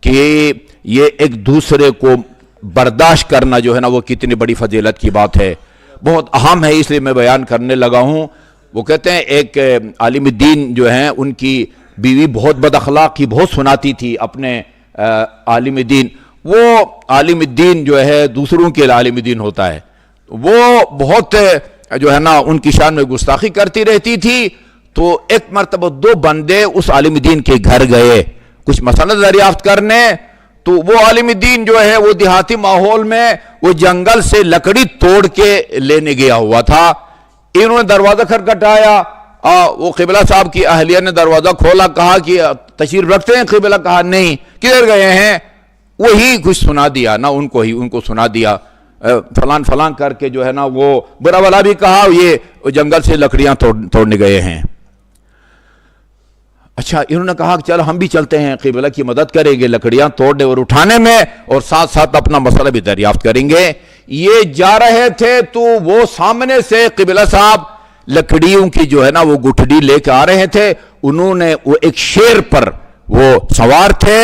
کہ یہ ایک دوسرے کو برداشت کرنا جو ہے نا وہ کتنی بڑی فضیلت کی بات ہے، بہت اہم ہے، اس لیے میں بیان کرنے لگا ہوں۔ وہ کہتے ہیں ایک عالم دین جو ہیں ان کی بیوی بہت بد اخلاق کی، بہت سناتی تھی اپنے عالم دین۔ وہ عالم دین جو ہے دوسروں کے عالم دین ہوتا ہے، وہ بہت جو ہے نا ان کی شان میں گستاخی کرتی رہتی تھی۔ تو ایک مرتبہ دو بندے اس عالم دین کے گھر گئے کچھ مسئلہ دریافت کرنے، تو وہ عالم دین جو ہے وہ دیہاتی ماحول میں وہ جنگل سے لکڑی توڑ کے لینے گیا ہوا تھا۔ انہوں نے دروازہ کھٹکھٹایا، وہ قبلہ صاحب کی اہلیہ نے دروازہ کھولا، کہا کہ تشریف رکھتے ہیں؟ قبلہ کہا نہیں۔ کدھر گئے ہیں؟ وہی کچھ سنا دیا نا ان کو سنا دیا، فلان فلان کر کے جو ہے نا وہ برا والا بھی کہا، یہ جنگل سے لکڑیاں توڑنے گئے ہیں۔ اچھا، انہوں نے کہا کہ چلو ہم بھی چلتے ہیں، قبلہ کی مدد کریں گے لکڑیاں توڑنے اور اٹھانے میں، اور ساتھ ساتھ اپنا مسئلہ بھی دریافت کریں گے۔ یہ جا رہے تھے تو وہ سامنے سے قبلہ صاحب لکڑیوں کی جو ہے نا وہ گٹھڑی لے کے آ رہے تھے۔ انہوں نے وہ ایک شیر پر وہ سوار تھے،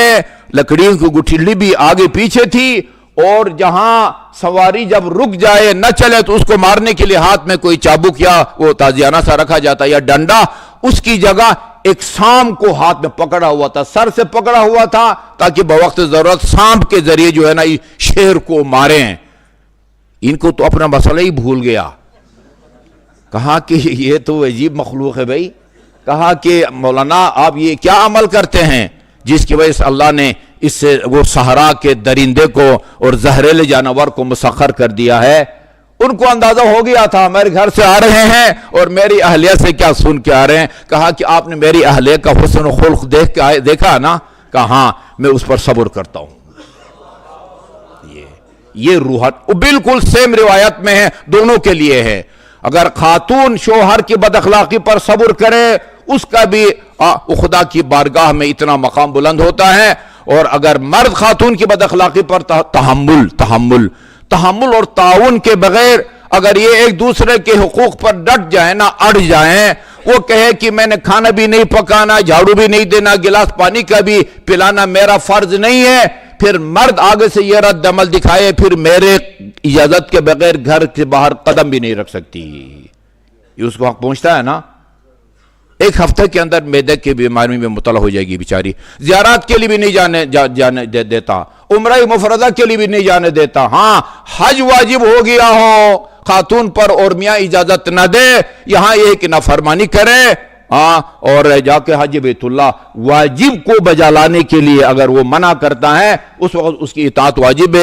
لکڑیوں کی گٹھڑی بھی آگے پیچھے تھی، اور جہاں سواری جب رک جائے نہ چلے تو اس کو مارنے کے لیے ہاتھ میں کوئی چابک یا وہ تازیانہ سا رکھا جاتا یا ڈنڈا، اس کی جگہ ایک سانپ کو ہاتھ میں پکڑا ہوا تھا، سر سے پکڑا ہوا تھا، تاکہ بوقت ضرورت سانپ کے ذریعے جو ہے نا شیر کو ماریں۔ ان کو تو اپنا مسئلہ ہی بھول گیا، کہا کہ یہ تو عجیب مخلوق ہے بھائی۔ کہا کہ مولانا آپ یہ کیا عمل کرتے ہیں جس کی وجہ سے اللہ نے اس سے وہ صحرا کے درندے کو اور زہریلے جانور کو مسخر کر دیا ہے؟ ان کو اندازہ ہو گیا تھا میرے گھر سے آ رہے ہیں اور میری اہلیہ سے کیا سن کے آ رہے ہیں۔ کہا کہ آپ نے میری اہلیہ کا حسن و خلق دیکھا نا؟ کہا ہاں، میں اس پر صبر کرتا ہوں۔ یہ روحت بالکل سیم روایت میں ہے، دونوں کے لیے ہے۔ اگر خاتون شوہر کی بد اخلاقی پر صبر کرے اس کا بھی خدا کی بارگاہ میں اتنا مقام بلند ہوتا ہے، اور اگر مرد خاتون کی بد اخلاقی پر تحمل اور تعاون کے بغیر اگر یہ ایک دوسرے کے حقوق پر ڈٹ جائیں نا، اڑ جائیں، وہ کہے کہ میں نے کھانا بھی نہیں پکانا، جھاڑو بھی نہیں دینا، گلاس پانی کا بھی پلانا میرا فرض نہیں ہے، پھر مرد آگے سے یہ رد عمل دکھائے پھر میرے اجازت کے بغیر گھر کے باہر قدم بھی نہیں رکھ سکتی، یہ اس کو حق پہنچتا ہے نا۔ ایک ہفتے کے اندر معدے کی بیماری میں مبتلا ہو جائے گی بیچاری، زیارات کے لیے بھی نہیں جانے دیتا، عمرہ مفردہ کے لیے بھی نہیں جانے دیتا۔ ہاں، حج واجب ہو گیا ہو خاتون پر اور میاں اجازت نہ دے، یہاں یہ کہ نافرمانی کرے، اور جا کے حج بیت اللہ واجب کو بجا لانے کے لیے اگر وہ منع کرتا ہے اس وقت اس کی اطاعت واجب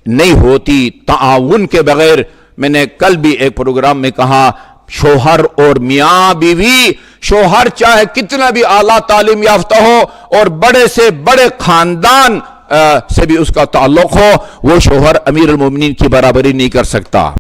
نہیں ہوتی تعاون کے بغیر۔ میں نے کل بھی ایک پروگرام میں کہا، شوہر اور میاں بیوی، شوہر چاہے کتنا بھی اعلیٰ تعلیم یافتہ ہو اور بڑے سے بڑے خاندان سے بھی اس کا تعلق ہو، وہ شوہر امیر المومنین کی برابری نہیں کر سکتا۔